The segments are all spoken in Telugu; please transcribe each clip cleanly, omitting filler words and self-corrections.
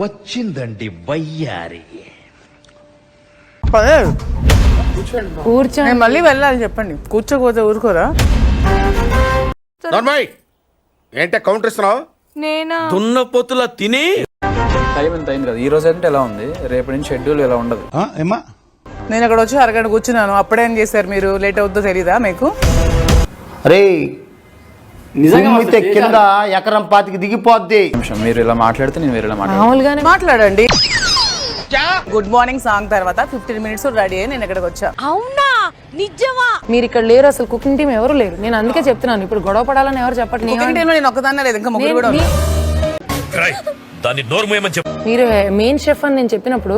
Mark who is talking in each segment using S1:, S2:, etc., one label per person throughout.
S1: వచ్చిందండి వయ్యారి.
S2: కూర్చో, మళ్ళీ వెళ్ళాలి చెప్పండి. కూర్చోకపోతే ఊరుకోరా?
S3: ఏంటే కౌంటర్ ఇస్తున్నావు?
S4: నేను
S5: దున్నపోతుల తిని
S6: టైం ఎంత అయింది కదా. ఈ రోజు అంటే ఎలా ఉంది, రేపటి నుంచి షెడ్యూల్ ఎలా ఉండదు.
S2: నేను అక్కడ వచ్చి అరగంట కూర్చున్నాను, అప్పుడేం చేశారు మీరు? లేట్ అవుతుందో తెలీదా మీకు?
S7: అరే నిజంగా కింద ఎకరం పాతికి దిగిపోద్ది.
S6: నిమిషం, మీరు ఇలా మాట్లాడితే నేను వేరేలా మాట్లాడతాను.
S2: మామూలుగానే మాట్లాడండి. గుడ్ మార్నింగ్ సాంగ్ తర్వాత 15 minutes రెడీ అయ్యి నేను ఇక్కడికి వచ్చా.
S4: అవునా? నిజమా?
S8: మీరు ఇక్కడ లేరు, అసలు కుకింగ్ టీం ఎవరు లేరు. నేను అందుకే చెప్తున్నాను, ఇప్పుడు గొడవ పడాలని ఎవరు చెప్పండి.
S2: కుకింగ్ టీంలో నేను ఒక్కదాన్నే లేదు, ఇంకా ముగ్గురు కూడా ఉన్నారు.
S8: మీరు మెయిన్ షెఫ్ అని నేను చెప్పినప్పుడు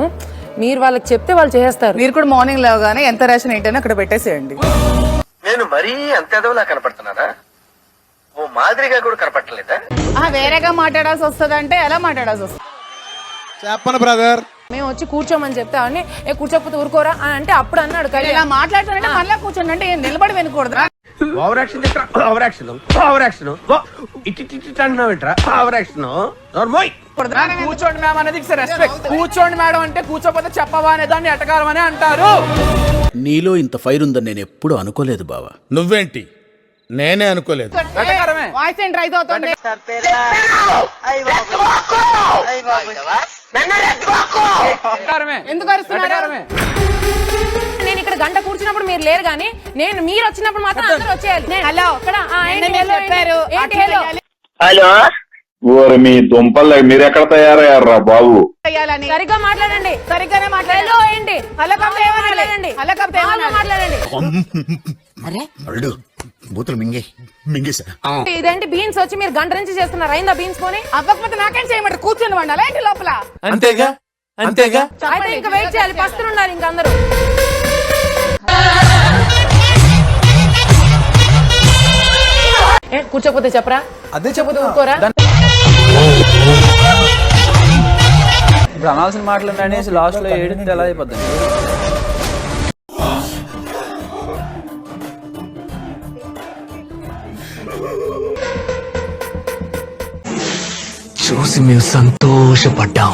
S8: మీరు వాళ్ళకి చెప్తే వాళ్ళు చేస్తారు.
S2: మీరు కూడా మార్నింగ్ లేవగానే ఎంత రేషన్ ఏంటని అక్కడ పెట్టేసేయండి.
S7: నేను మరీ అంత ఎదవలా కనపడుతున్నానా? ఓ మాదిరిగా కూడా కనపడలేదా?
S2: వేరేగా మాట్లాడాల్సి వస్తుంది అంటే ఎలా మాట్లాడాల్సి వస్తుంది?
S3: చెప్పను బ్రదర్.
S8: మేము వచ్చి కూర్చోమని చెప్తా అని కూర్చోకపోతే ఊరుకోరా అని అంటే అప్పుడు అన్నాడు.
S2: ఇలా మాట్లాడుతుంటే మళ్ళీ కూర్చోండి అంటే నిలబడి వెనుకూడదు.
S7: Over action over action over action ఇటు అంటున్నావు ఏంట్రా? ఓవర్ యాక్షన్
S2: కూర్చోండి మ్యామ్ అనేది రెస్పెక్ట్. కూర్చోండి మేడం అంటే కూర్చోపోతే చెప్పవా అనే దాన్ని ఎటకారం అని అంటారు.
S5: నీలో ఇంత ఫైర్ ఉందని నేను ఎప్పుడు అనుకోలేదు బావా.
S3: నువ్వేంటి? నేనే అనుకోలేదు.
S2: వాయిస్ ఏంటి రైతు అవుతుంది? ఎందుకు అరుస్తున్నారు?
S8: నేను ఇక్కడ గంట కూర్చున్నప్పుడు మీరు లేరు కానీ మీరు వచ్చినప్పుడు మాత్రం అందరూ వచ్చేయాలి.
S2: హలో చెప్పారు.
S9: హలో, ఓరి మీ దుంపల్ మీరు ఎక్కడ తయారయ్యారా బాబు?
S8: సరిగ్గా మాట్లాడండి.
S2: సరిగ్గానే మాట్లాడండి.
S8: హలో ఏంటి?
S2: మాట్లాడండి.
S8: మాట్లాడండి.
S1: బూతులు మింగేసా.
S8: ఇదేంటి బీన్స్ వచ్చి మీరు గంట నుంచి చేస్తున్నారు? అయిందా బీన్స్ కొని?
S2: అవ్వకపోతే నాకేం చేయమంటారు? కూర్చొని వండాలా ఏంటి లోపల?
S5: అంతేగా అంతేగా.
S8: అయితే ఇంకా వెయిట్ చేయాలి, పస్తులు ఉన్నారు ఇంకా అందరూ. కూర్చోకపోతే చెప్పరా?
S6: అదే
S8: చెప్పకపోతే ఊరుకోరా?
S6: ఇప్పుడు అనాల్సిన మాటలు అనేసి లాస్ట్ లో ఏడితే ఎలా అయిపోద్ది?
S5: చూసి మేము సంతోషపడ్డాం.